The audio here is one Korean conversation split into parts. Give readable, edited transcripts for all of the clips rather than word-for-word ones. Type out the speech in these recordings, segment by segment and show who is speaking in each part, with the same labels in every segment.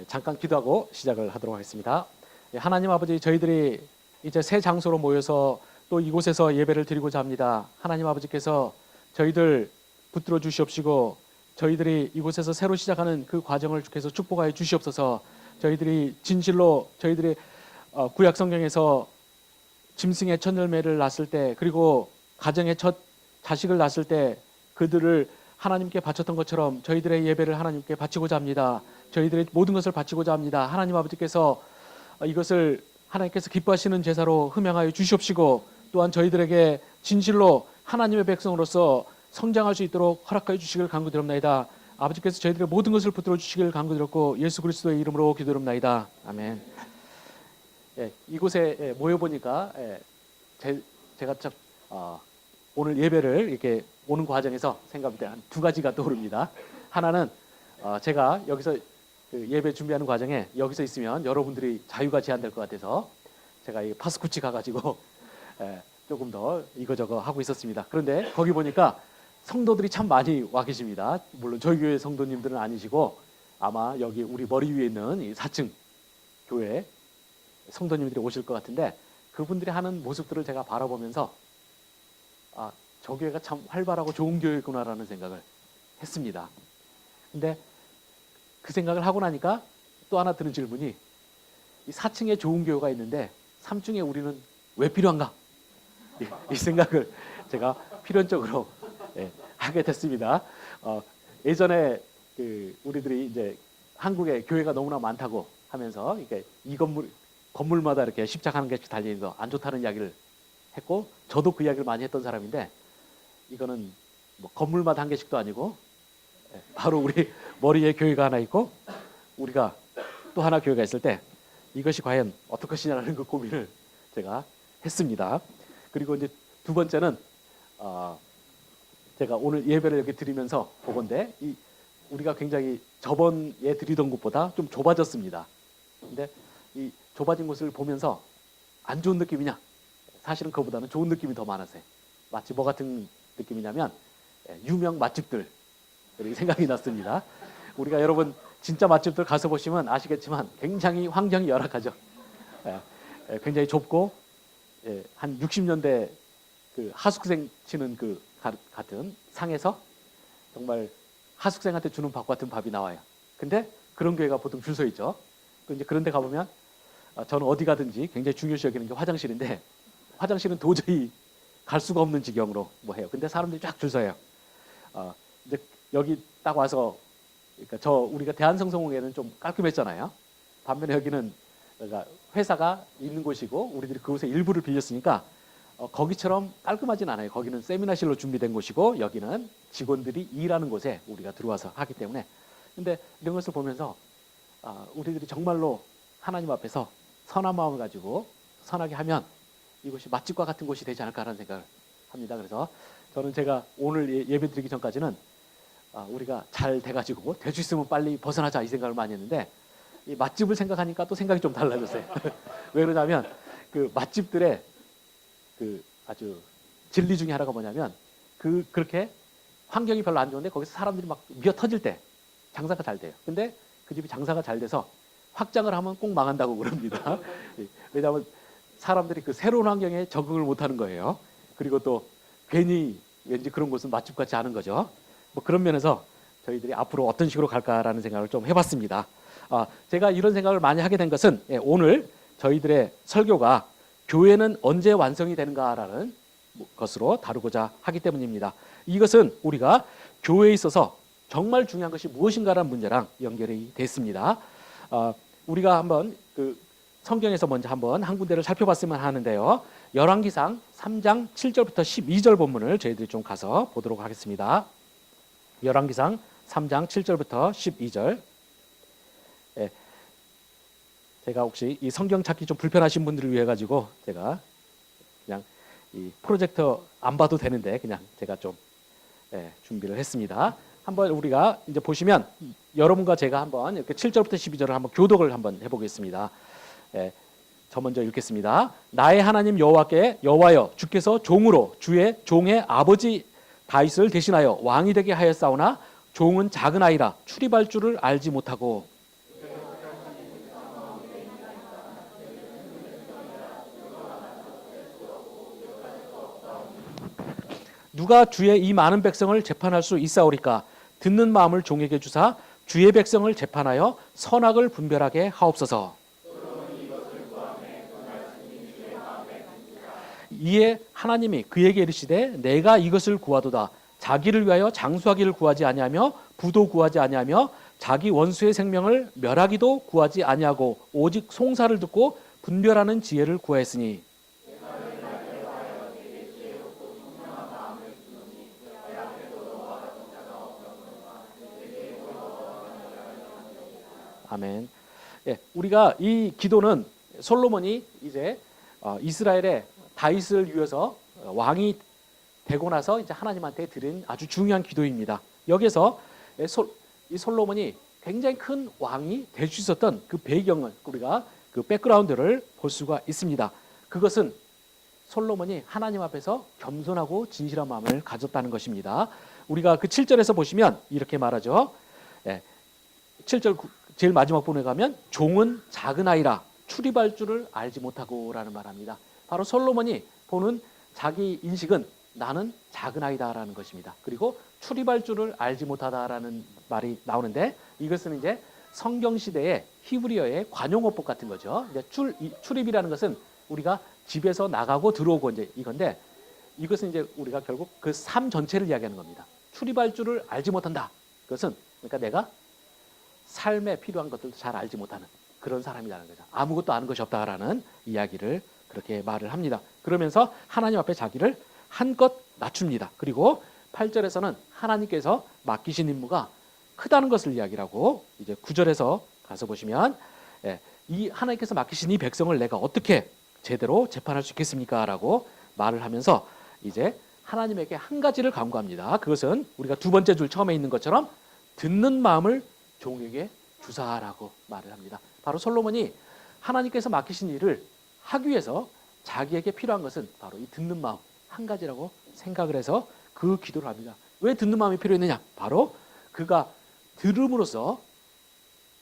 Speaker 1: 잠깐 기도하고 시작을 하도록 하겠습니다. 하나님 아버지, 저희들이 이제 새 장소로 모여서 또 이곳에서 예배를 드리고자 합니다. 하나님 아버지께서 저희들 붙들어 주시옵시고 저희들이 이곳에서 새로 시작하는 그 과정을 주께서 축복하여 주시옵소서. 저희들이 진실로 저희들이 구약 성경에서 짐승의 첫 열매를 낳았을 때, 그리고 가정의 첫 자식을 낳았을 때 그들을 하나님께 바쳤던 것처럼 저희들의 예배를 하나님께 바치고자 합니다. 저희들의 모든 것을 바치고자 합니다. 하나님 아버지께서 이것을 하나님께서 기뻐하시는 제사로 흠양하여 주시옵시고, 또한 저희들에게 진실로 하나님의 백성으로서 성장할 수 있도록 허락하여 주시길 간구드립니다. 아버지께서 저희들의 모든 것을 붙들어 주시길 간구드렸고 예수 그리스도의 이름으로 기도드립니다. 아멘. 이곳에 모여보니까 제가 참 오늘 예배를 이렇게 오는 과정에서 생각할 때 한 두 가지가 떠오릅니다. 하나는 제가 여기서 그 예배 준비하는 과정에 여기서 있으면 여러분들이 자유가 제한될 것 같아서 제가 이 파스쿠치 가가지고 조금 더 이거저거 하고 있었습니다. 그런데 거기 보니까 성도들이 참 많이 와 계십니다. 물론 저희 교회 성도님들은 아니시고 아마 여기 우리 머리 위에 있는 이 4층 교회 성도님들이 오실 것 같은데, 그분들이 하는 모습들을 제가 바라보면서 저 교회가 참 활발하고 좋은 교회구나라는 생각을 했습니다. 근데 그 생각을 하고 나니까 또 하나 드는 질문이, 이 4층에 좋은 교회가 있는데 3층에 우리는 왜 필요한가? 이 생각을 제가 필연적으로 하게 됐습니다. 예전에 우리들이 이제 한국에 교회가 너무나 많다고 하면서 이렇게 이 건물마다 이렇게 십자가 한 개씩 달려 있는 거 안 좋다는 이야기를 했고, 저도 그 이야기를 많이 했던 사람인데, 이거는 뭐 건물마다 한 개씩도 아니고 바로 우리 머리에 교회가 하나 있고 우리가 또 하나 교회가 있을 때 이것이 과연 어떨 것이냐라는 그 고민을 제가 했습니다. 그리고 이제 두 번째는 제가 오늘 예배를 여기 드리면서 보건데, 우리가 굉장히 저번에 드리던 곳보다 좀 좁아졌습니다. 근데 이 좁아진 곳을 보면서 안 좋은 느낌이냐? 사실은 그거보다는 좋은 느낌이 더 많았어요. 마치 뭐 같은 느낌이냐면 유명 맛집들 생각이 났습니다. 우리가 여러분 진짜 맛집들 가서 보시면 아시겠지만 굉장히 환경이 열악하죠. 굉장히 좁고 한 60년대 그 하숙생 치는 그 같은 상에서 정말 하숙생한테 주는 밥 같은 밥이 나와요. 근데 그런 교회가 보통 줄 서 있죠. 이제 그런 데 가보면 저는 어디 가든지 굉장히 중요시 여기는 게 화장실인데, 화장실은 도저히 갈 수가 없는 지경으로 뭐 해요. 근데 사람들이 쫙 줄 서요. 이제 여기 딱 와서, 그러니까 우리가 대한성서공회는 좀 깔끔했잖아요. 반면에 여기는 그러니까 회사가 있는 곳이고 우리들이 그곳의 일부를 빌렸으니까 거기처럼 깔끔하진 않아요. 거기는 세미나실로 준비된 곳이고 여기는 직원들이 일하는 곳에 우리가 들어와서 하기 때문에. 근데 이런 것을 보면서 우리들이 정말로 하나님 앞에서 선한 마음을 가지고 선하게 하면 이곳이 맛집과 같은 곳이 되지 않을까라는 생각을 합니다. 그래서 저는 제가 오늘 예배 드리기 전까지는 우리가 잘 돼가지고 될 수 있으면 빨리 벗어나자 이 생각을 많이 했는데, 이 맛집을 생각하니까 또 생각이 좀 달라졌어요. 왜 그러냐면 그 맛집들의 그 아주 진리 중에 하나가 뭐냐면, 그렇게 환경이 별로 안 좋은데 거기서 사람들이 막 미어 터질 때 장사가 잘 돼요. 근데 그 집이 장사가 잘 돼서 확장을 하면 꼭 망한다고 그럽니다. 왜냐하면 사람들이 그 새로운 환경에 적응을 못하는 거예요. 그리고 또 괜히 왠지 그런 곳은 맛집 같지 않은 거죠. 뭐 그런 면에서 저희들이 앞으로 어떤 식으로 갈까라는 생각을 좀 해봤습니다. 제가 이런 생각을 많이 하게 된 것은 오늘 저희들의 설교가 교회는 언제 완성이 되는가라는 것으로 다루고자 하기 때문입니다. 이것은 우리가 교회에 있어서 정말 중요한 것이 무엇인가라는 문제랑 연결이 됐습니다. 우리가 한번 그 성경에서 먼저 한번 한 군데를 살펴봤으면 하는데요. 열왕기상 3장 7절부터 12절 본문을 저희들이 좀 가서 보도록 하겠습니다. 열왕기상 3장 7절부터 12절. 제가 혹시 이 성경 찾기 좀 불편하신 분들을 위해 가지고 제가 그냥 이 프로젝터 안 봐도 되는데 그냥 제가 좀 준비를 했습니다. 한번 우리가 이제 보시면 여러분과 제가 한번 이렇게 7절부터 12절을 한번 교독을 한번 해보겠습니다. 저 먼저 읽겠습니다. 나의 하나님 여호와여, 주께서 종으로 주의 종의 아버지 다윗을 대신하여 왕이 되게 하였사오나 종은 작은 아이라 출입할 줄을 알지 못하고 누가 주의 이 많은 백성을 재판할 수 있사오리까? 듣는 마음을 종에게 주사 주의 백성을 재판하여 선악을 분별하게 하옵소서. 이에 하나님이 그에게 이르시되 내가 이것을 구하도다. 자기를 위하여 장수하기를 구하지 아니하며 부도 구하지 아니하며 자기 원수의 생명을 멸하기도 구하지 아니하고 오직 송사를 듣고 분별하는 지혜를 구하였으니. 아멘. 예, 우리가 이 기도는 솔로몬이 이제 이스라엘의 다윗을 위해서 왕이 되고 나서 이제 하나님한테 드린 아주 중요한 기도입니다. 여기서 이 솔로몬이 굉장히 큰 왕이 될 수 있었던 그 배경을 우리가 그 백그라운드를 볼 수가 있습니다. 그것은 솔로몬이 하나님 앞에서 겸손하고 진실한 마음을 가졌다는 것입니다. 우리가 그 7절에서 보시면 이렇게 말하죠. 7절 제일 마지막 부분에 가면 종은 작은 아이라 출입할 줄을 알지 못하고 라는 말합니다. 바로 솔로몬이 보는 자기 인식은 나는 작은 아이다라는 것입니다. 그리고 출입할 줄을 알지 못하다라는 말이 나오는데 이것은 이제 성경 시대의 히브리어의 관용어법 같은 거죠. 이제 출입이라는 것은 우리가 집에서 나가고 들어오고 이제 이건데 이것은 이제 우리가 결국 그 삶 전체를 이야기하는 겁니다. 출입할 줄을 알지 못한다. 그것은 그러니까 내가 삶에 필요한 것들도 잘 알지 못하는 그런 사람이라는 거죠. 아무것도 아는 것이 없다라는 이야기를 그렇게 말을 합니다. 그러면서 하나님 앞에 자기를 한껏 낮춥니다. 그리고 8절에서는 하나님께서 맡기신 임무가 크다는 것을 이야기하고 이제 9절에서 가서 보시면 이 하나님께서 맡기신 이 백성을 내가 어떻게 제대로 재판할 수 있겠습니까? 라고 말을 하면서 이제 하나님에게 한 가지를 간구합니다. 그것은 우리가 두 번째 줄 처음에 있는 것처럼 듣는 마음을 종에게 주사라고 말을 합니다. 바로 솔로몬이 하나님께서 맡기신 일을 하기 위해서 자기에게 필요한 것은 바로 이 듣는 마음 한 가지라고 생각을 해서 그 기도를 합니다. 왜 듣는 마음이 필요했느냐? 바로 그가 들음으로써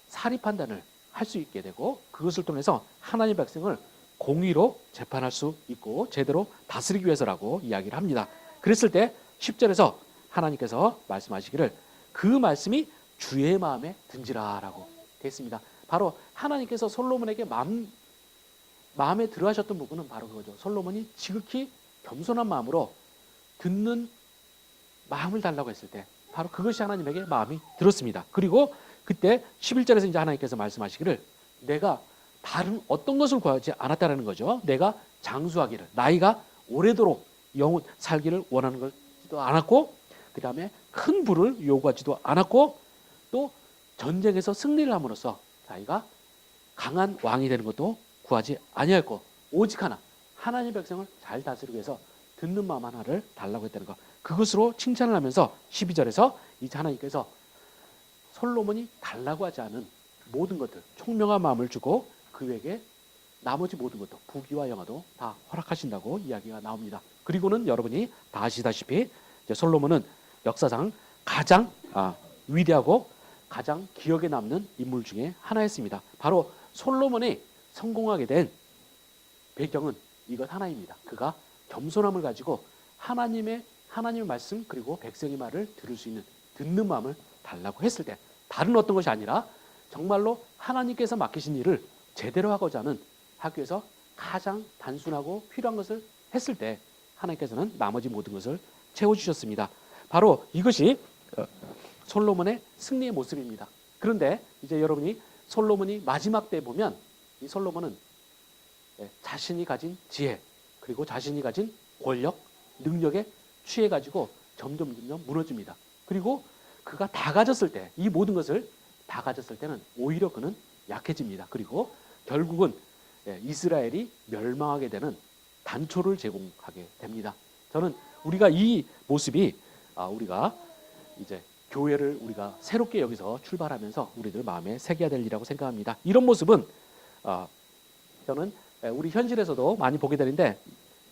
Speaker 1: 사리 판단을 할 수 있게 되고 그것을 통해서 하나님의 백성을 공의로 재판할 수 있고 제대로 다스리기 위해서라고 이야기를 합니다. 그랬을 때 10절에서 하나님께서 말씀하시기를 그 말씀이 주의 마음에 든지라라고 되어 있습니다. 바로 하나님께서 솔로몬에게 마음에 들어 하셨던 부분은 바로 그거죠. 솔로몬이 지극히 겸손한 마음으로 듣는 마음을 달라고 했을 때 바로 그것이 하나님에게 마음이 들었습니다. 그리고 그때 11절에서 이제 하나님께서 말씀하시기를 내가 다른 어떤 것을 구하지 않았다라는 거죠. 내가 장수하기를 나이가 오래도록 영원 살기를 원하는 것도 않았고 그 다음에 큰 부를 요구하지도 않았고 또 전쟁에서 승리를 함으로써 자기가 강한 왕이 되는 것도 구하지 아니하였고 오직 하나 하나님의 백성을 잘 다스리기 위해서 듣는 마음 하나를 달라고 했다는 것 그것으로 칭찬을 하면서 12절에서 이제 하나님께서 솔로몬이 달라고 하지 않은 모든 것들 총명한 마음을 주고 그에게 나머지 모든 것도 부귀와 영화도 다 허락하신다고 이야기가 나옵니다. 그리고는 여러분이 다 아시다시피 이제 솔로몬은 역사상 가장 위대하고 가장 기억에 남는 인물 중에 하나였습니다. 바로 솔로몬이 성공하게 된 배경은 이것 하나입니다. 그가 겸손함을 가지고 하나님의 말씀 그리고 백성의 말을 들을 수 있는 듣는 마음을 달라고 했을 때 다른 어떤 것이 아니라 정말로 하나님께서 맡기신 일을 제대로 하고자 하기 위해서 가장 단순하고 필요한 것을 했을 때 하나님께서는 나머지 모든 것을 채워주셨습니다. 바로 이것이 솔로몬의 승리의 모습입니다. 그런데 이제 여러분이 솔로몬이 마지막 때 보면 이 솔로몬은 자신이 가진 지혜 그리고 자신이 가진 권력, 능력에 취해가지고 점점 무너집니다. 그리고 그가 다 가졌을 때 이 모든 것을 다 가졌을 때는 오히려 그는 약해집니다. 그리고 결국은 이스라엘이 멸망하게 되는 단초를 제공하게 됩니다. 저는 우리가 이 모습이 우리가 이제 교회를 우리가 새롭게 여기서 출발하면서 우리들 마음에 새겨야 될 일이라고 생각합니다. 이런 모습은 저는 우리 현실에서도 많이 보게 되는데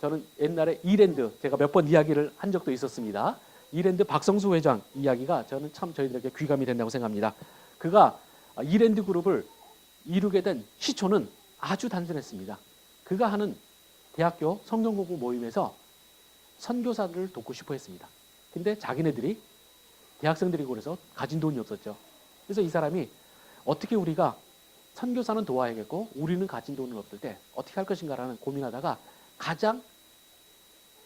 Speaker 1: 저는 옛날에 이랜드 제가 몇 번 이야기를 한 적도 있었습니다. 이랜드 박성수 회장 이야기가 저는 참 저희들에게 귀감이 된다고 생각합니다. 그가 이랜드 그룹을 이루게 된 시초는 아주 단순했습니다. 그가 하는 대학교 성경공부 모임에서 선교사를 돕고 싶어 했습니다. 근데 자기네들이 대학생들이고 그래서 가진 돈이 없었죠. 그래서 이 사람이 어떻게 우리가 선교사는 도와야겠고 우리는 가진 돈은 없을 때 어떻게 할 것인가라는 고민하다가 가장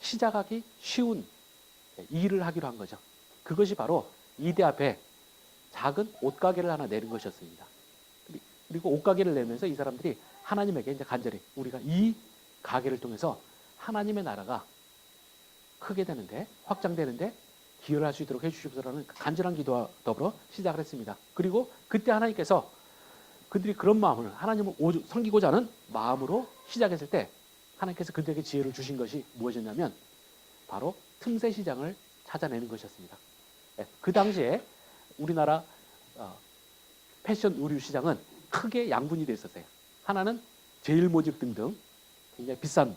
Speaker 1: 시작하기 쉬운 일을 하기로 한 거죠. 그것이 바로 이대 앞에 작은 옷가게를 하나 내는 것이었습니다. 그리고 옷가게를 내면서 이 사람들이 하나님에게 이제 간절히 우리가 이 가게를 통해서 하나님의 나라가 크게 되는데 확장되는데 기여를 할 수 있도록 해주시옵소서라는 간절한 기도와 더불어 시작을 했습니다. 그리고 그때 하나님께서 그들이 그런 마음을 하나님을 섬기고자 하는 마음으로 시작했을 때 하나님께서 그들에게 지혜를 주신 것이 무엇이었냐면 바로 틈새 시장을 찾아내는 것이었습니다. 그 당시에 우리나라 패션 의류 시장은 크게 양분이 되어 있었어요. 하나는 제일모직 등등 굉장히 비싼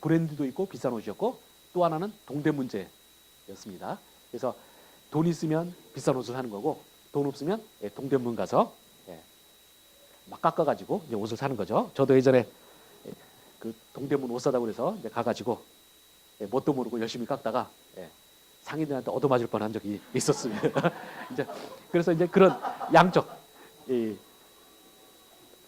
Speaker 1: 브랜드도 있고 비싼 옷이었고 또 하나는 동대문제였습니다. 그래서 돈 있으면 비싼 옷을 사는 거고 돈 없으면 동대문 가서 막 깎아가지고 이제 옷을 사는 거죠. 저도 예전에 그 동대문 옷 사다고 그래서 이제 가가지고 뭣도 모르고 열심히 깎다가 상인들한테 얻어맞을 뻔한 적이 있었습니다. 이제 그래서 이제 그런 양적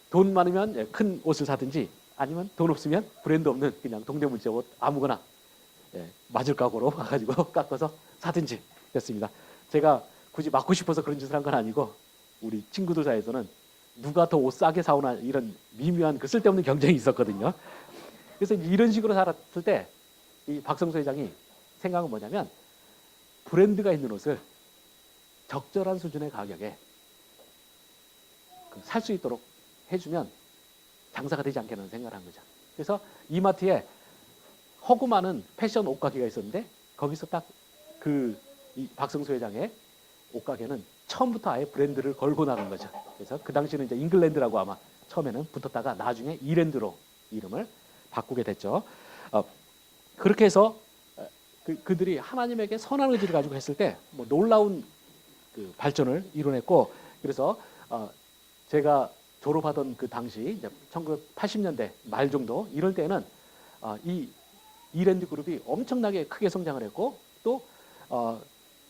Speaker 1: 돈 많으면 큰 옷을 사든지 아니면 돈 없으면 브랜드 없는 그냥 동대문제 옷 아무거나 맞을 각오로 가가지고 깎아서 사든지 됐습니다. 제가 굳이 맞고 싶어서 그런 짓을 한 건 아니고 우리 친구들 사이에서는 누가 더 옷 싸게 사오나 이런 미묘한 그 쓸데없는 경쟁이 있었거든요. 그래서 이런 식으로 살았을 때 이 박성수 회장이 생각은 뭐냐면 브랜드가 있는 옷을 적절한 수준의 가격에 살 수 있도록 해주면 장사가 되지 않겠냐는 생각을 한 거죠. 그래서 이마트에 허구 많은 패션 옷가게가 있었는데 거기서 딱 이 박성수 회장의 옷가게는 처음부터 아예 브랜드를 걸고 나간 거죠. 그래서 그 당시는 이제 잉글랜드라고 아마 처음에는 붙었다가 나중에 이랜드로 이름을 바꾸게 됐죠. 그렇게 해서 그들이 하나님에게 선한 의지를 가지고 했을 때 뭐 놀라운 그 발전을 이뤄냈고 그래서 제가 졸업하던 그 당시 이제 1980년대 말 정도 이럴 때는 이 이랜드 그룹이 엄청나게 크게 성장을 했고 또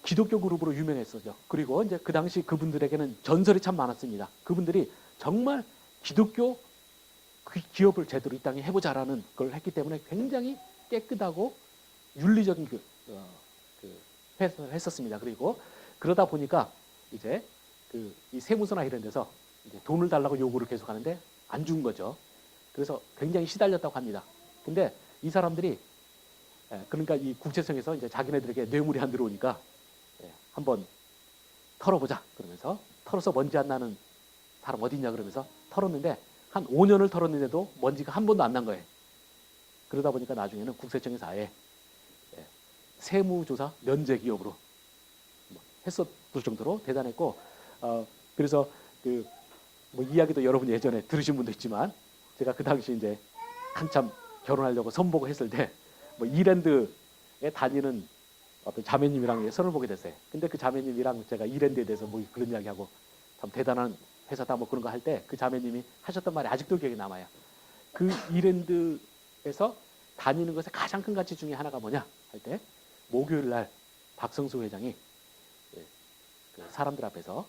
Speaker 1: 기독교 그룹으로 유명했었죠. 그리고 이제 그 당시 그분들에게는 전설이 참 많았습니다. 그분들이 정말 기독교 기업을 제대로 이 땅에 해보자라는 걸 했기 때문에 굉장히 깨끗하고 윤리적인 회사를 했었습니다. 그리고 그러다 보니까 이제 이 세무서나 이런 데서 이제 돈을 달라고 요구를 계속 하는데 안 준 거죠. 그래서 굉장히 시달렸다고 합니다. 근데 이 사람들이 그러니까 이 국세청에서 이제 자기네들에게 뇌물이 안 들어오니까 한번 털어보자 그러면서 털어서 먼지 안 나는 사람 어디 있냐 그러면서 털었는데 한 5년을 털었는데도 먼지가 한 번도 안 난 거예요. 그러다 보니까 나중에는 국세청에서 아예 세무조사 면제 기업으로 했었을 정도로 대단했고 그래서 뭐 이야기도 여러분 예전에 들으신 분도 있지만 제가 그 당시 이제 한참 결혼하려고 선보고 했을 때 뭐 이랜드에 다니는 어떤 자매님이랑 선을 보게 됐어요. 근데 그 자매님이랑 제가 이랜드에 대해서 뭐 그런 이야기하고 참 대단한 회사다 뭐 그런 거 할 때 그 자매님이 하셨던 말이 아직도 기억에 남아요. 그 이랜드에서 다니는 것의 가장 큰 가치 중에 하나가 뭐냐 할 때 목요일 날 박성수 회장이 그 사람들 앞에서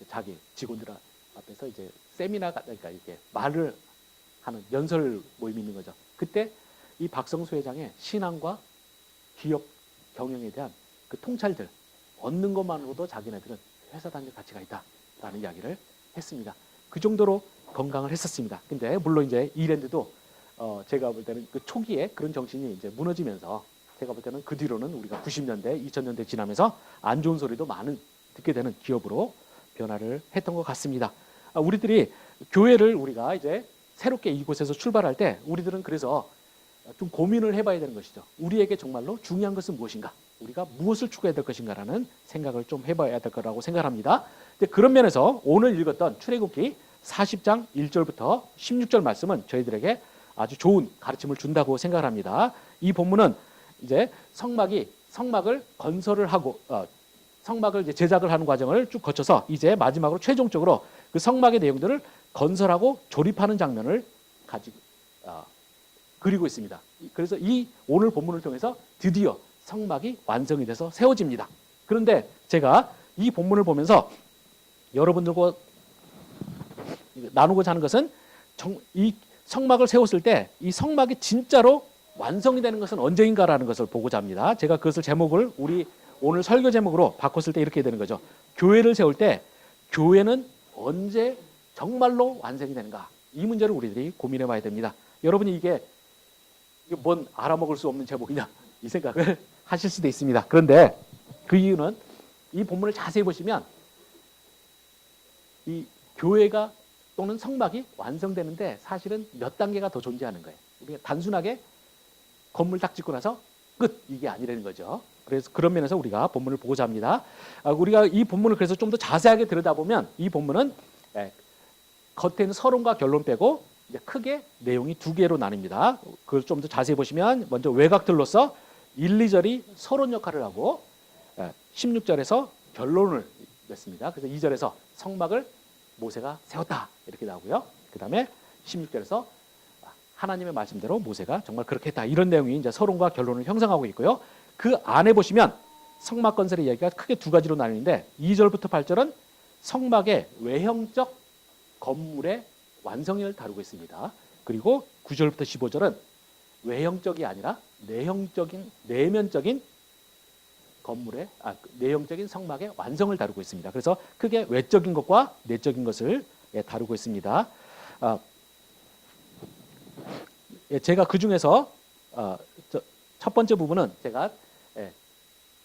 Speaker 1: 자기 직원들 앞에서 이제 세미나가 그러니까 이렇게 말을 하는 연설 모임이 있는 거죠. 그때 이 박성수 회장의 신앙과 기업 경영에 대한 그 통찰들 얻는 것만으로도 자기네들은 회사 다닐 가치가 있다라는 이야기를 했습니다. 그 정도로 건강을 했었습니다. 근데 물론 이제 이랜드도 제가 볼 때는 그 초기에 그런 정신이 이제 무너지면서 제가 볼 때는 그 뒤로는 우리가 90년대, 2000년대 지나면서 안 좋은 소리도 많은 듣게 되는 기업으로 변화를 했던 것 같습니다. 우리들이 교회를 우리가 이제 새롭게 이곳에서 출발할 때 우리들은 그래서 좀 고민을 해봐야 되는 것이죠. 우리에게 정말로 중요한 것은 무엇인가? 우리가 무엇을 추구해야 될 것인가라는 생각을 좀 해봐야 될 거라고 생각합니다. 그런 면에서 오늘 읽었던 출애굽기 40장 1절부터 16절 말씀은 저희들에게 아주 좋은 가르침을 준다고 생각합니다. 이 본문은 이제 성막을 건설을 하고 성막을 이제 제작을 하는 과정을 쭉 거쳐서 이제 마지막으로 최종적으로 그 성막의 내용들을 건설하고 조립하는 장면을 가지고 그리고 있습니다. 그래서 이 오늘 본문을 통해서 드디어 성막이 완성이 돼서 세워집니다. 그런데 제가 이 본문을 보면서 여러분들과 나누고자 하는 것은 이 성막을 세웠을 때 이 성막이 진짜로 완성이 되는 것은 언제인가라는 것을 보고자 합니다. 제가 그것을 제목을 우리 오늘 설교 제목으로 바꿨을 때 이렇게 되는 거죠. 교회를 세울 때 교회는 언제 정말로 완성이 되는가? 이 문제를 우리들이 고민해 봐야 됩니다. 여러분이 이게 뭔 알아먹을 수 없는 제목이냐 이 생각을 하실 수도 있습니다. 그런데 그 이유는 이 본문을 자세히 보시면 이 교회가 또는 성막이 완성되는데 사실은 몇 단계가 더 존재하는 거예요. 우리가 단순하게 건물 딱 짓고 나서 끝 이게 아니라는 거죠. 그래서 그런 면에서 우리가 본문을 보고자 합니다. 우리가 이 본문을 그래서 좀 더 자세하게 들여다보면 이 본문은 겉에는 서론과 결론 빼고 이제 크게 내용이 두 개로 나뉩니다. 그걸 좀 더 자세히 보시면 먼저 외곽들로서 1, 2절이 서론 역할을 하고 16절에서 결론을 냈습니다. 그래서 2절에서 성막을 모세가 세웠다 이렇게 나오고요. 그 다음에 16절에서 하나님의 말씀대로 모세가 정말 그렇게 했다. 이런 내용이 이제 서론과 결론을 형성하고 있고요. 그 안에 보시면 성막 건설의 이야기가 크게 두 가지로 나뉘는데 2절부터 8절은 성막의 외형적 건물의 완성을 다루고 있습니다. 그리고 9절부터 15절은 외형적이 아니라 내면적인 건물의 내형적인 성막의 완성을 다루고 있습니다. 그래서 크게 외적인 것과 내적인 것을 다루고 있습니다. 제가 그 중에서 첫 번째 부분은 제가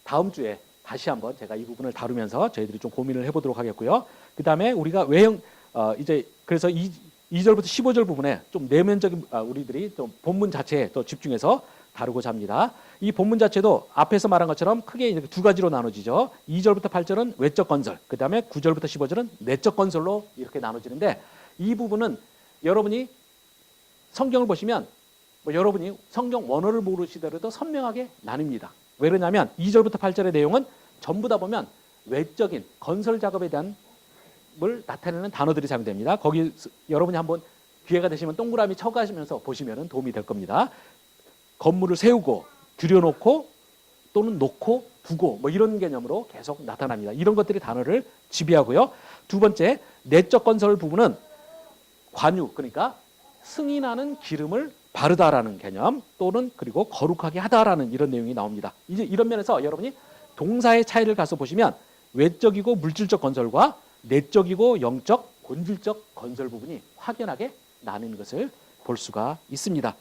Speaker 1: 다음 주에 다시 한번 제가 이 부분을 다루면서 저희들이 좀 고민을 해보도록 하겠고요. 그 다음에 우리가 외형 이제 그래서 2절부터 15절 부분에 좀 내면적인 우리들이 좀 본문 자체에 또 집중해서 다루고자 합니다. 이 본문 자체도 앞에서 말한 것처럼 크게 이렇게 두 가지로 나눠지죠. 2절부터 8절은 외적 건설, 그 다음에 9절부터 15절은 내적 건설로 이렇게 나눠지는데 이 부분은 여러분이 성경을 보시면 여러분이 성경 원어를 모르시더라도 선명하게 나뉩니다. 왜 그러냐면 2절부터 8절의 내용은 전부 다 보면 외적인 건설 작업에 대한 걸 나타내는 단어들이 사용됩니다. 거기 여러분이 한번 기회가 되시면 동그라미 쳐가시면서 보시면 도움이 될 겁니다. 건물을 세우고 들여놓고 또는 놓고 두고 이런 개념으로 계속 나타납니다. 이런 것들이 단어를 지배하고요. 두 번째 내적 건설 부분은 관유 그러니까 승인하는 기름을 바르다라는 개념 또는 그리고 거룩하게 하다라는 이런 내용이 나옵니다. 이제 이런 면에서 여러분이 동사의 차이를 가서 보시면 외적이고 물질적 건설과 내적이고 영적 본질적 건설 부분이 확연하게 나뉘는 것을 볼 수가 있습니다.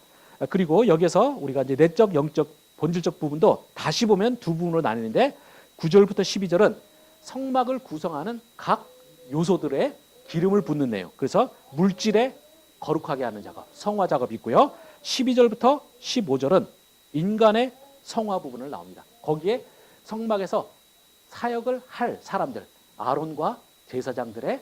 Speaker 1: 그리고 여기서 우리가 이제 내적, 영적, 본질적 부분도 다시 보면 두 부분으로 나뉘는데 9절부터 12절은 성막을 구성하는 각 요소들의 기름을 붓는 내용. 그래서 물질에 거룩하게 하는 작업, 성화 작업이 있고요. 12절부터 15절은 인간의 성화 부분을 나옵니다. 거기에 성막에서 사역을 할 사람들, 아론과 제사장들에게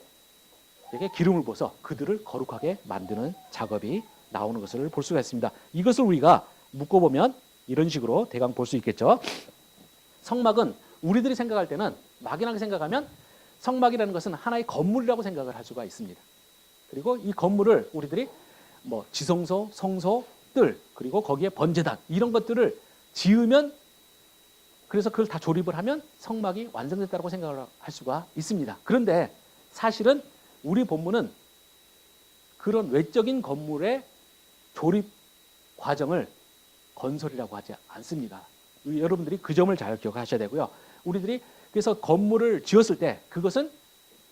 Speaker 1: 기름을 부어서 그들을 거룩하게 만드는 작업이 나오는 것을 볼 수가 있습니다. 이것을 우리가 묶어보면 이런 식으로 대강 볼 수 있겠죠. 성막은 우리들이 생각할 때는 막연하게 생각하면 성막이라는 것은 하나의 건물이라고 생각을 할 수가 있습니다. 그리고 이 건물을 우리들이 지성소, 성소, 뜰 그리고 거기에 번제단 이런 것들을 지으면 그래서 그걸 다 조립을 하면 성막이 완성됐다고 생각을 할 수가 있습니다. 그런데 사실은 우리 본문은 그런 외적인 건물의 조립 과정을 건설이라고 하지 않습니다. 여러분들이 그 점을 잘 기억하셔야 되고요. 우리들이 그래서 건물을 지었을 때 그것은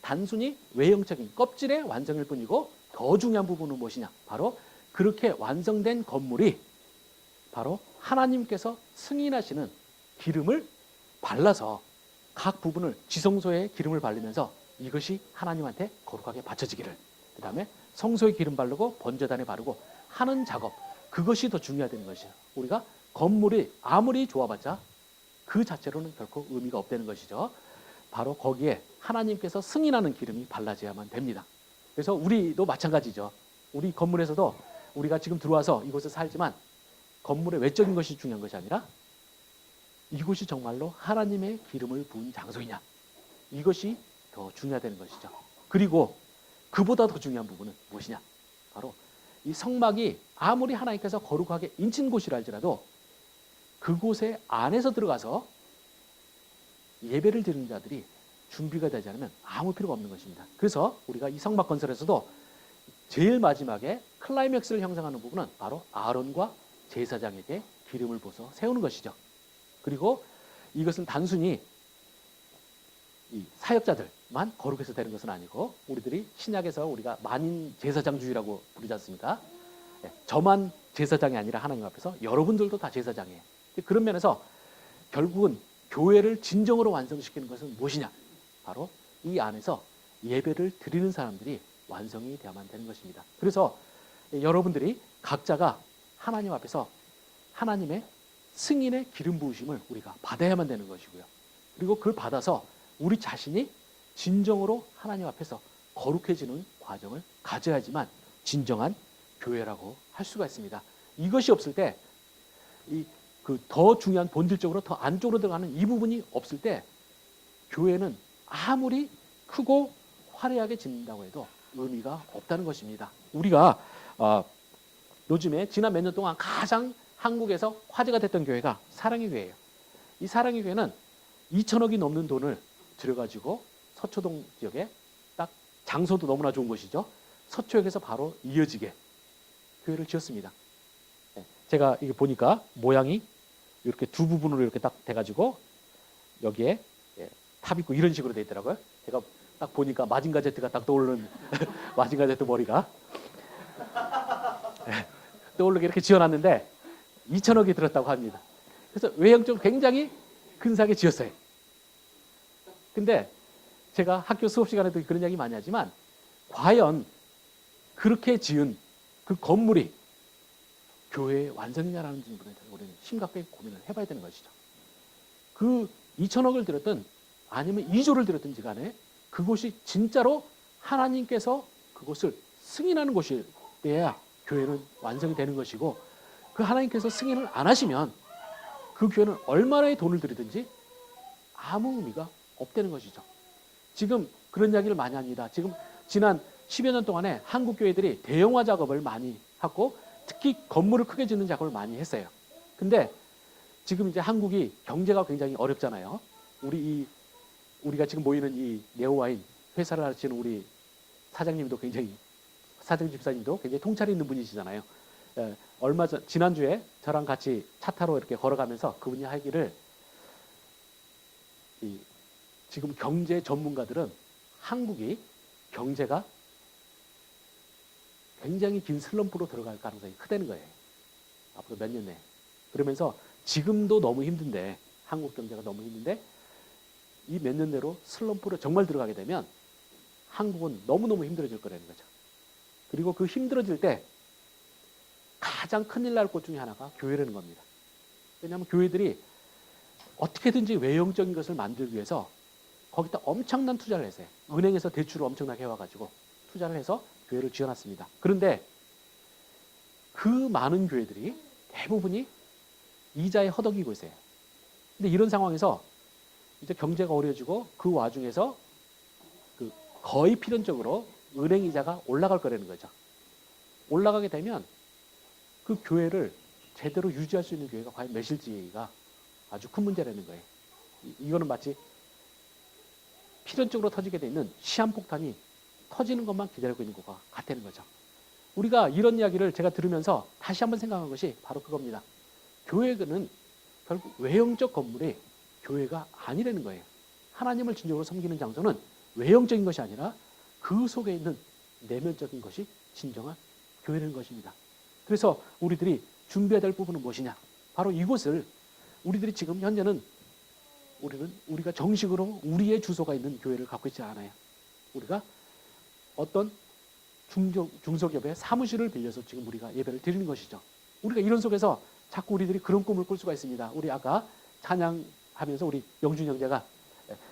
Speaker 1: 단순히 외형적인 껍질의 완성일 뿐이고 더 중요한 부분은 무엇이냐? 바로 그렇게 완성된 건물이 바로 하나님께서 승인하시는 기름을 발라서 각 부분을 지성소에 기름을 바르면서 이것이 하나님한테 거룩하게 바쳐지기를 그 다음에 성소에 기름 바르고 번제단에 바르고 하는 작업 그것이 더 중요하다는 것이죠. 우리가 건물이 아무리 좋아봤자 그 자체로는 결코 의미가 없다는 것이죠. 바로 거기에 하나님께서 승인하는 기름이 발라져야만 됩니다. 그래서 우리도 마찬가지죠. 우리 건물에서도 우리가 지금 들어와서 이곳에 살지만 건물의 외적인 것이 중요한 것이 아니라 이곳이 정말로 하나님의 기름을 부은 장소이냐 이것이 더 중요하다는 것이죠. 그리고 그보다 더 중요한 부분은 무엇이냐? 바로 이 성막이 아무리 하나님께서 거룩하게 인친 곳이라 할지라도 그곳에 안에서 들어가서 예배를 드리는 자들이 준비가 되지 않으면 아무 필요가 없는 것입니다. 그래서 우리가 이 성막 건설에서도 제일 마지막에 클라이맥스를 형성하는 부분은 바로 아론과 제사장에게 기름을 부어서 세우는 것이죠. 그리고 이것은 단순히 이 사역자들만 거룩해서 되는 것은 아니고 우리들이 신약에서 우리가 만인 제사장주의라고 부르지 않습니까? 저만 제사장이 아니라 하나님 앞에서 여러분들도 다 제사장이에요. 그런 면에서 결국은 교회를 진정으로 완성시키는 것은 무엇이냐? 바로 이 안에서 예배를 드리는 사람들이 완성이 되어야만 되는 것입니다. 그래서 여러분들이 각자가 하나님 앞에서 하나님의 승인의 기름 부으심을 우리가 받아야만 되는 것이고요. 그리고 그걸 받아서 우리 자신이 진정으로 하나님 앞에서 거룩해지는 과정을 가져야지만 진정한 교회라고 할 수가 있습니다. 이것이 없을 때, 그 더 중요한 본질적으로 더 안쪽으로 들어가는 이 부분이 없을 때 교회는 아무리 크고 화려하게 짓는다고 해도 의미가 없다는 것입니다. 우리가 요즘에 지난 몇 년 동안 가장 한국에서 화제가 됐던 교회가 사랑의 교회예요. 이 사랑의 교회는 2천억이 넘는 돈을 들여가지고 서초동 지역에 딱 장소도 너무나 좋은 곳이죠. 서초역에서 바로 이어지게 교회를 지었습니다. 제가 이게 보니까 모양이 이렇게 두 부분으로 이렇게 딱 돼가지고 여기에 탑 있고 이런 식으로 돼 있더라고요. 제가 딱 보니까 마징가 제트가 딱 떠오르는 마징가 제트 머리가 떠오르게 이렇게 지어놨는데 2천억이 들었다고 합니다. 그래서 외형적으로 굉장히 근사하게 지었어요. 근데 제가 학교 수업 시간에도 그런 이야기 많이 하지만 과연 그렇게 지은 그 건물이 교회의 완성이냐라는 부분에 대해서 우리는 심각하게 고민을 해봐야 되는 것이죠. 그 2천억을 들였든 아니면 2조를 들였든지 간에 그곳이 진짜로 하나님께서 그곳을 승인하는 곳이어야 교회는 완성이 되는 것이고, 그 하나님께서 승인을 안 하시면 그 교회는 얼마나의 돈을 들이든지 아무 의미가 없다는 것이죠. 지금 그런 이야기를 많이 합니다. 지금 지난 10여 년 동안에 한국 교회들이 대형화 작업을 많이 하고 특히 건물을 크게 짓는 작업을 많이 했어요. 근데 지금 이제 한국이 경제가 굉장히 어렵잖아요. 우리가 지금 모이는 이 네오와인 회사를 하시는 우리 사장님도 굉장히, 사장 집사님도 굉장히 통찰이 있는 분이시잖아요. 얼마 전, 지난주에 저랑 같이 차 타러 이렇게 걸어가면서 그분이 하기를, 지금 경제 전문가들은 한국이 경제가 굉장히 긴 슬럼프로 들어갈 가능성이 크다는 거예요. 앞으로 몇 년 내에. 그러면서 지금도 너무 힘든데, 한국 경제가 너무 힘든데 이 몇 년 내로 슬럼프로 정말 들어가게 되면 한국은 너무너무 힘들어질 거라는 거죠. 그리고 그 힘들어질 때 가장 큰일 날 곳 중에 하나가 교회라는 겁니다. 왜냐하면 교회들이 어떻게든지 외형적인 것을 만들기 위해서 거기다 엄청난 투자를 했어요. 은행에서 대출을 엄청나게 해와가지고 투자를 해서 교회를 지어놨습니다. 그런데 그 많은 교회들이 대부분이 이자에 허덕이고 있어요. 근데 이런 상황에서 이제 경제가 어려워지고 그 와중에서 거의 필연적으로 은행 이자가 올라갈 거라는 거죠. 올라가게 되면 그 교회를 제대로 유지할 수 있는 교회가 과연 몇일지가 아주 큰 문제라는 거예요. 이거는 마치 필연적으로 터지게 돼 있는 시한폭탄이 터지는 것만 기다리고 있는 것과 같다는 거죠. 우리가 이런 이야기를 제가 들으면서 다시 한번 생각한 것이 바로 그겁니다. 교회는 결국 외형적 건물이 교회가 아니라는 거예요. 하나님을 진정으로 섬기는 장소는 외형적인 것이 아니라 그 속에 있는 내면적인 것이 진정한 교회라는 것입니다. 그래서 우리들이 준비해야 될 부분은 무엇이냐? 바로 이곳을 우리들이 지금 현재는 우리가 정식으로 우리의 주소가 있는 교회를 갖고 있지 않아요. 우리가 어떤 중소기업의 사무실을 빌려서 지금 우리가 예배를 드리는 것이죠. 우리가 이런 속에서 자꾸 우리들이 그런 꿈을 꿀 수가 있습니다. 우리 아까 찬양하면서 우리 영준 형제가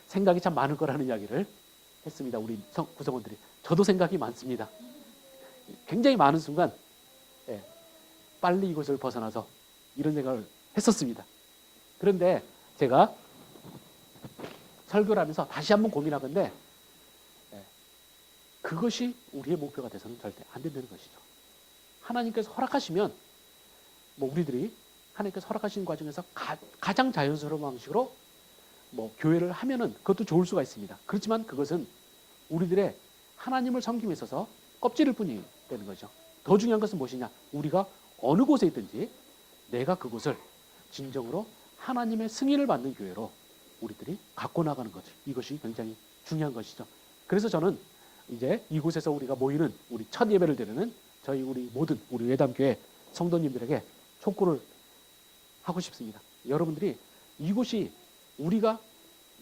Speaker 1: 생각이 참 많을 거라는 이야기를 했습니다. 우리 구성원들이. 저도 생각이 많습니다. 굉장히 많은 순간 빨리 이곳을 벗어나서 이런 생각을 했었습니다. 그런데 제가 설교를 하면서 다시 한번 고민하건데 그것이 우리의 목표가 돼서는 절대 안 된다는 것이죠. 하나님께서 허락하시면 뭐 우리들이 하나님께서 허락하시는 과정에서 가장 자연스러운 방식으로 뭐 교회를 하면은 그것도 좋을 수가 있습니다. 그렇지만 그것은 우리들의 하나님을 섬김에 있어서 껍질일 뿐이 되는 거죠. 더 중요한 것은 무엇이냐? 우리가 어느 곳에 있든지 내가 그곳을 진정으로 하나님의 승인을 받는 교회로 우리들이 갖고 나가는 거죠. 이것이 굉장히 중요한 것이죠. 그래서 저는 이제 이곳에서 우리가 모이는 우리 첫 예배를 드리는 저희 우리 모든 우리 외담교회 성도님들에게 촉구를 하고 싶습니다. 여러분들이 이곳이 우리가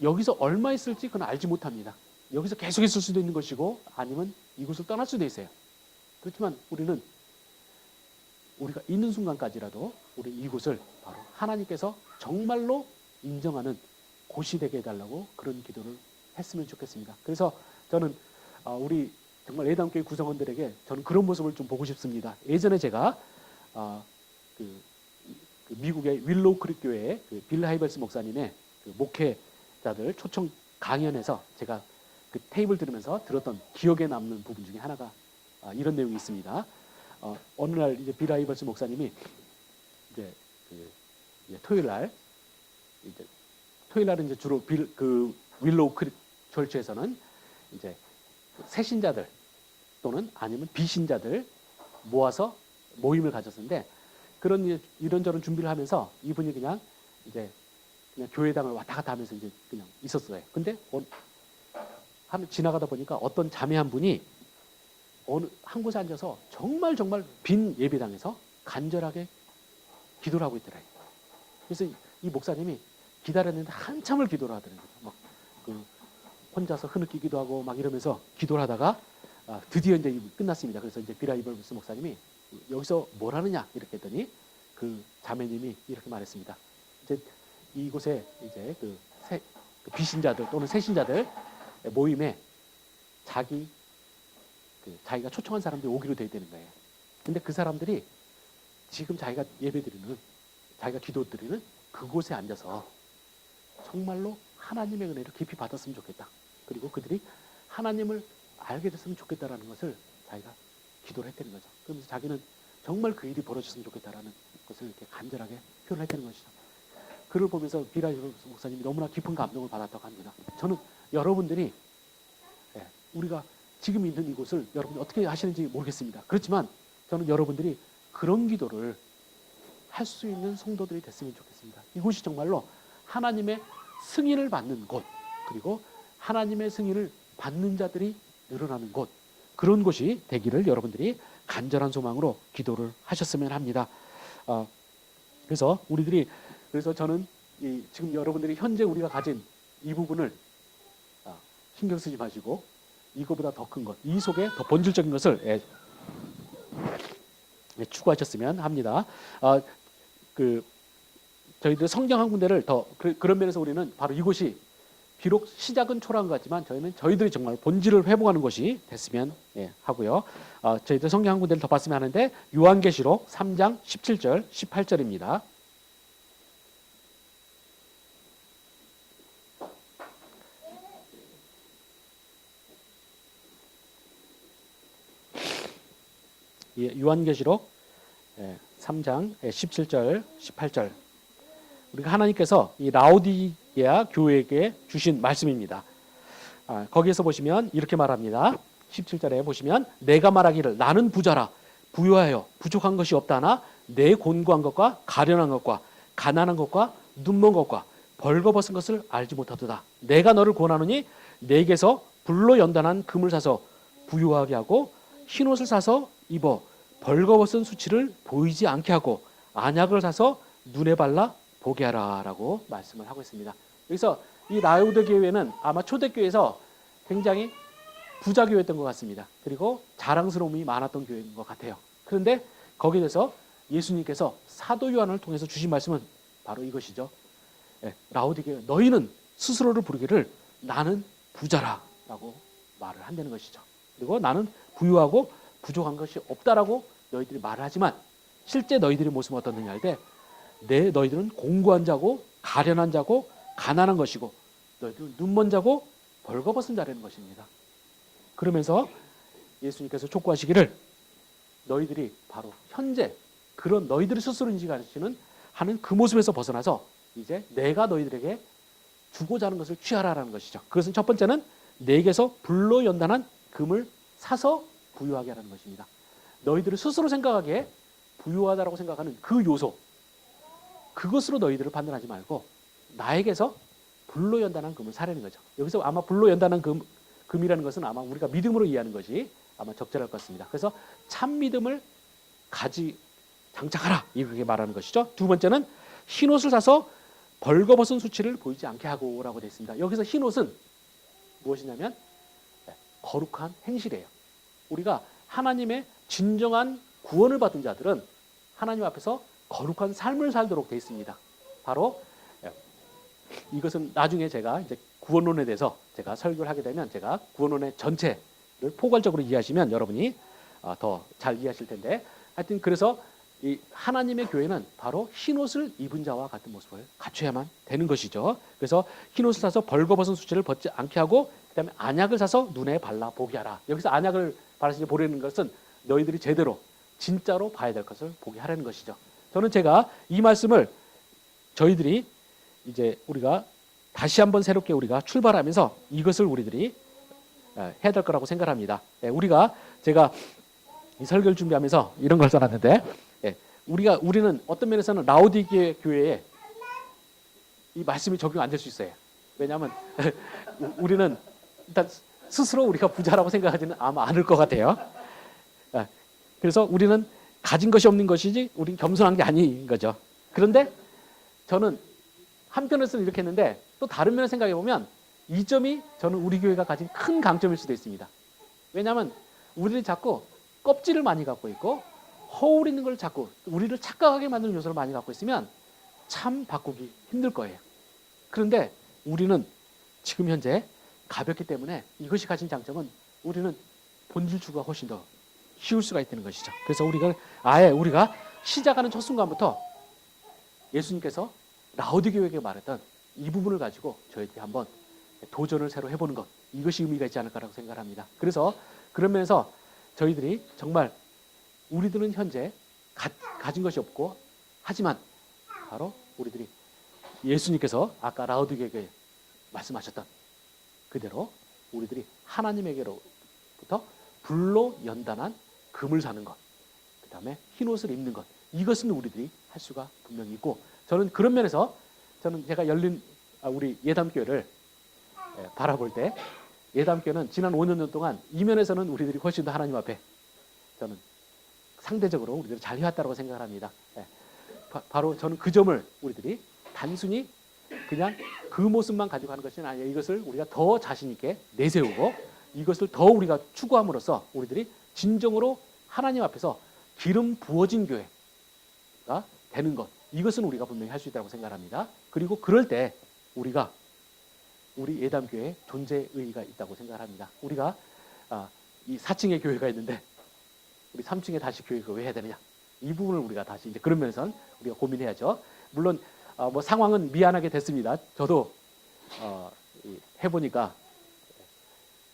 Speaker 1: 여기서 얼마 있을지 그건 알지 못합니다. 여기서 계속 있을 수도 있는 것이고 아니면 이곳을 떠날 수도 있어요. 그렇지만 우리는 우리가 있는 순간까지라도 우리 이곳을 바로 하나님께서 정말로 인정하는 곳이 되게 해달라고 그런 기도를 했으면 좋겠습니다. 그래서 저는 우리 정말 예담교회 구성원들에게 저는 그런 모습을 좀 보고 싶습니다. 예전에 제가 그 미국의 윌로우 크릭 교회의 빌 하이벌스 목사님의 그 목회자들 초청 강연에서 제가 그 테이블 들으면서 들었던 기억에 남는 부분 중에 하나가 이런 내용이 있습니다. 어느 날 이제 빌 하이벌스 목사님이 이제 토요일 날은 이제 주로 윌로우 크릭 철치에서는 이제 새신자들 또는 아니면 비신자들 모아서 모임을 가졌는데 그런 이런저런 준비를 하면서 이분이 그냥 교회당을 왔다 갔다 하면서 이제 그냥 있었어요. 근데 지나가다 보니까 어떤 자매 한 분이 어느 한 곳에 앉아서 정말 빈 예배당에서 간절하게 기도를 하고 있더라고요. 그래서 이 목사님이 기다렸는데 한참을 기도를 하더라고요. 막 혼자서 흐느끼기도 하고 막 이러면서 기도를 하다가 드디어 이제 끝났습니다. 그래서 이제 빌 하이벌스 목사님이 여기서 뭘 하느냐 이렇게 했더니 그 자매님이 이렇게 말했습니다. 이제 이곳에 이제 그 비신자들 또는 새신자들 모임에 자기가 초청한 사람들이 오기로 돼 있다는 거예요. 근데 그 사람들이 지금 자기가 예배드리는 자기가 기도드리는 그곳에 앉아서 정말로 하나님의 은혜를 깊이 받았으면 좋겠다. 그리고 그들이 하나님을 알게 됐으면 좋겠다라는 것을 자기가 기도를 했다는 거죠. 그러면서 자기는 정말 그 일이 벌어졌으면 좋겠다라는 것을 이렇게 간절하게 표현했다는 것이죠. 그를 보면서 빌 하이벌스 목사님이 너무나 깊은 감동을 받았다고 합니다. 저는 여러분들이 우리가 지금 있는 이곳을 여러분이 어떻게 하시는지 모르겠습니다. 그렇지만 저는 여러분들이 그런 기도를 할 수 있는 성도들이 됐으면 좋겠습니다. 이곳이 정말로 하나님의 승인을 받는 곳, 그리고 하나님의 승인을 받는 자들이 늘어나는 곳, 그런 곳이 되기를 여러분들이 간절한 소망으로 기도를 하셨으면 합니다. 그래서 저는 지금 여러분들이 현재 우리가 가진 이 부분을 신경 쓰지 마시고 이거보다 더 큰 것, 이 속에 더 본질적인 것을 추구하셨으면 합니다. 저희들 성경 한 군데를 그런 면에서 우리는 바로 이곳이 비록 시작은 초라한 것 같지만 저희들이 정말 본질을 회복하는 것이 됐으면 하고요. 저희들 성경 한 군데를 더 봤으면 하는데 요한계시록 3장 17절 18절입니다. 요한계시록 3장 17절 18절 우리가 하나님께서 이 라오디게아 교회에게 주신 말씀입니다. 거기에서 보시면 이렇게 말합니다. 17절에 보시면 내가 말하기를 나는 부자라 부유하여 부족한 것이 없다나 내 곤고한 것과 가련한 것과 가난한 것과 눈먼 것과 벌거벗은 것을 알지 못하도다. 내가 너를 권하노니 내게서 불로 연단한 금을 사서 부유하게 하고 흰옷을 사서 입어 벌거벗은 수치를 보이지 않게 하고 안약을 사서 눈에 발라 보게 하라라고 말씀을 하고 있습니다. 여기서 이 라오디게 교회는 아마 초대교회에서 굉장히 부자 교회였던 것 같습니다. 그리고 자랑스러움이 많았던 교회인 것 같아요. 그런데 거기에 대해서 예수님께서 사도 요한을 통해서 주신 말씀은 바로 이것이죠. 라오디게 교회 너희는 스스로를 부르기를 나는 부자라라고 말을 한다는 것이죠. 그리고 나는 부유하고 부족한 것이 없다라고 너희들이 말을 하지만 실제 너희들의 모습은 어떻느냐 할 때 너희들은 공고한 자고 가련한 자고 가난한 것이고 너희들은 눈먼 자고 벌거벗은 자라는 것입니다. 그러면서 예수님께서 촉구하시기를 너희들이 바로 현재 그런 너희들이 스스로 인식하시는 하는 그 모습에서 벗어나서 이제 내가 너희들에게 주고자 하는 것을 취하라라는 것이죠. 그것은 첫 번째는 내게서 불로 연단한 금을 사서 부유하게 하라는 것입니다. 너희들이 스스로 생각하기에 부유하다라고 생각하는 그 요소, 그것으로 너희들을 판단하지 말고 나에게서 불로 연단한 금을 사려는 거죠. 여기서 아마 불로 연단한 금이라는 것은 아마 우리가 믿음으로 이해하는 것이 아마 적절할 것 같습니다. 그래서 참 믿음을 장착하라 이렇게 말하는 것이죠. 두 번째는 흰옷을 사서 벌거벗은 수치를 보이지 않게 하고라고 되어 있습니다. 여기서 흰옷은 무엇이냐면 거룩한 행실이에요. 우리가 하나님의 진정한 구원을 받은 자들은 하나님 앞에서 거룩한 삶을 살도록 되어 있습니다. 바로 이것은 나중에 제가 이제 구원론에 대해서 제가 설교를 하게 되면 제가 구원론의 전체를 포괄적으로 이해하시면 여러분이 더 잘 이해하실 텐데, 하여튼 그래서 이 하나님의 교회는 바로 흰옷을 입은 자와 같은 모습을 갖춰야만 되는 것이죠. 그래서 흰옷을 사서 벌거벗은 수치를 벗지 않게 하고, 그다음에 안약을 사서 눈에 발라 보게 하라. 여기서 안약을 바라시니 보려는 것은 너희들이 제대로 진짜로 봐야 될 것을 보게 하라는 것이죠. 저는 제가 이 말씀을 저희들이 이제 우리가 다시 한번 새롭게 우리가 출발하면서 이것을 우리들이 해야 될 거라고 생각합니다. 제가 이 설교를 준비하면서 이런 걸 써놨는데, 우리는 어떤 면에서는 라오디게 교회에 이 말씀이 적용 안 될 수 있어요. 왜냐하면 우리는 일단 스스로 우리가 부자라고 생각하지는 아마 않을 것 같아요. 그래서 우리는 가진 것이 없는 것이지 우리는 겸손한 게 아닌 거죠. 그런데 저는 한편으로서는 이렇게 했는데, 또 다른 면을 생각해 보면 이 점이 저는 우리 교회가 가진 큰 강점일 수도 있습니다. 왜냐하면 우리는 자꾸 껍질을 많이 갖고 있고 허울 있는 걸 자꾸 우리를 착각하게 만드는 요소를 많이 갖고 있으면 참 바꾸기 힘들 거예요. 그런데 우리는 지금 현재 가볍기 때문에 이것이 가진 장점은 우리는 본질 추구가 훨씬 더 쉬울 수가 있다는 것이죠. 그래서 우리가 시작하는 첫 순간부터 예수님께서 라오디게 교회에게 말했던 이 부분을 가지고 저희들이 한번 도전을 새로 해보는 것, 이것이 의미가 있지 않을까라고 생각합니다. 그래서 그런 면에서 저희들이 정말 우리들은 현재 가진 것이 없고, 하지만 바로 우리들이 예수님께서 아까 라오디게에게 말씀하셨던 그대로 우리들이 하나님에게로부터 불로 연단한 금을 사는 것, 그 다음에 흰옷을 입는 것, 이것은 우리들이 할 수가 분명히 있고, 저는 그런 면에서 제가 열린 우리 예담교회를 바라볼 때 예담교회는 지난 5년 동안 이 면에서는 우리들이 훨씬 더 하나님 앞에 저는 상대적으로 우리들이 잘 해왔다고 생각을 합니다. 바로 저는 그 점을 우리들이 단순히 그냥 그 모습만 가지고 하는 것이 아니라 이것을 우리가 더 자신 있게 내세우고 이것을 더 우리가 추구함으로써 우리들이 진정으로 하나님 앞에서 기름 부어진 교회가 되는 것, 이것은 우리가 분명히 할 수 있다고 생각합니다. 그리고 그럴 때 우리 예담교회의 존재 의의가 있다고 생각합니다. 우리가 이 4층에 교회가 있는데 우리 3층에 다시 교회가 왜 해야 되느냐? 이 부분을 우리가 다시 이제 그런 면에서는 우리가 고민해야죠. 물론 뭐 상황은 미안하게 됐습니다. 저도 해보니까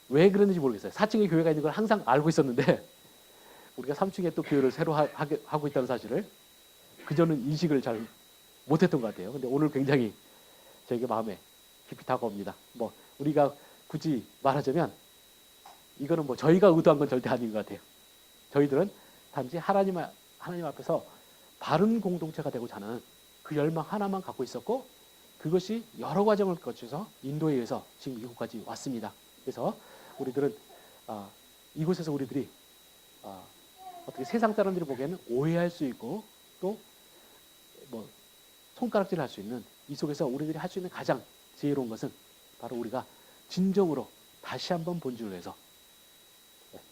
Speaker 1: 왜 그랬는지 모르겠어요. 4층에 교회가 있는 걸 항상 알고 있었는데 우리가 3층에 또 교회를 새로 하고 있다는 사실을 그전은 인식을 잘 못했던 것 같아요. 근데 오늘 굉장히 저에게 마음에 깊이 다가옵니다. 뭐 우리가 굳이 말하자면 이거는 뭐 저희가 의도한 건 절대 아닌 것 같아요. 저희들은 단지 하나님 앞에서 바른 공동체가 되고자 하는 그 열망 하나만 갖고 있었고, 그것이 여러 과정을 거쳐서 인도에 의해서 지금 이곳까지 왔습니다. 그래서 우리들은 이곳에서 우리들이 어떻게 세상 사람들이 보기에는 오해할 수 있고 또 뭐 손가락질을 할 수 있는, 이 속에서 우리들이 할 수 있는 가장 지혜로운 것은 바로 우리가 진정으로 다시 한번 본질을 위해서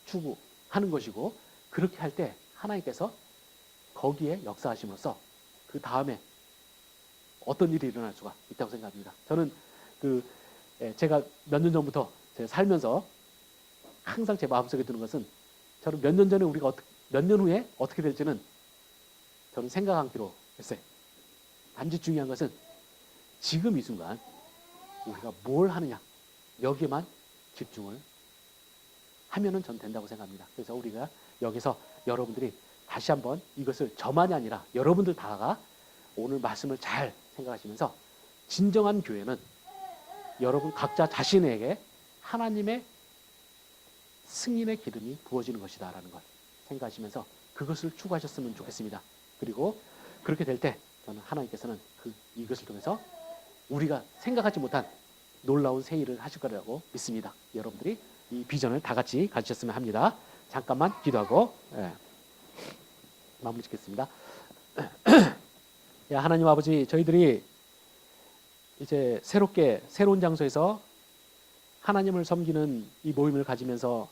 Speaker 1: 추구하는 것이고, 그렇게 할 때 하나님께서 거기에 역사하심으로써 그 다음에 어떤 일이 일어날 수가 있다고 생각합니다. 저는 제가 몇 년 전부터 제가 살면서 항상 제 마음속에 드는 것은, 저는 몇 년 전에 우리가 몇 년 후에 어떻게 될지는 저는 생각 않기로 했어요. 단지 중요한 것은 지금 이 순간 우리가 뭘 하느냐, 여기에만 집중을 하면은 전 된다고 생각합니다. 그래서 우리가 여기서 여러분들이 다시 한번 이것을 저만이 아니라 여러분들 다가 오늘 말씀을 잘 생각하시면서 진정한 교회는 여러분 각자 자신에게 하나님의 승인의 기름이 부어지는 것이다라는 걸 생각하시면서 그것을 추구하셨으면 좋겠습니다. 그리고 그렇게 될 때 저는 하나님께서는 이것을 통해서 우리가 생각하지 못한 놀라운 새 일을 하실 거라고 믿습니다. 여러분들이 이 비전을 다 같이 가지셨으면 합니다. 잠깐만 기도하고 마무리 짓겠습니다. 야, 하나님 아버지, 저희들이 이제 새롭게 새로운 장소에서 하나님을 섬기는 이 모임을 가지면서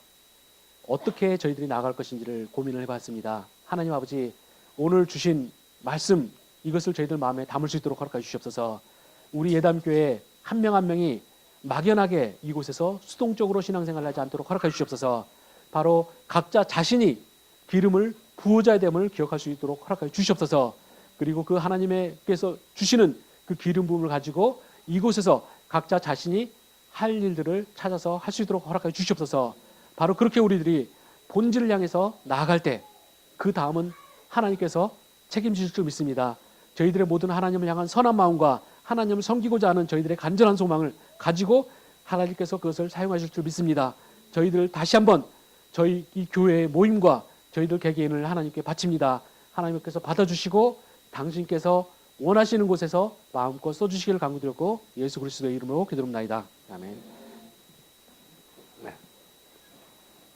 Speaker 1: 어떻게 저희들이 나아갈 것인지를 고민을 해봤습니다. 하나님 아버지, 오늘 주신 말씀 이것을 저희들 마음에 담을 수 있도록 허락해 주시옵소서. 우리 예담교회 한 명 한 명이 막연하게 이곳에서 수동적으로 신앙생활을 하지 않도록 허락해 주시옵소서. 바로 각자 자신이 기름을 부어줘야 됨을 기억할 수 있도록 허락해 주시옵소서. 그리고 그 하나님께서 주시는 그 기름 부음을 가지고 이곳에서 각자 자신이 할 일들을 찾아서 할 수 있도록 허락해 주시옵소서. 바로 그렇게 우리들이 본질을 향해서 나아갈 때 그 다음은 하나님께서 책임지실 줄 믿습니다. 저희들의 모든 하나님을 향한 선한 마음과 하나님을 섬기고자 하는 저희들의 간절한 소망을 가지고 하나님께서 그것을 사용하실 줄 믿습니다. 저희들 다시 한번 저희 이 교회의 모임과 저희들 개개인을 하나님께 바칩니다. 하나님께서 받아주시고 당신께서 원하시는 곳에서 마음껏 써주시기를 간구드렸고 예수 그리스도의 이름으로 기도합나이다. 아멘.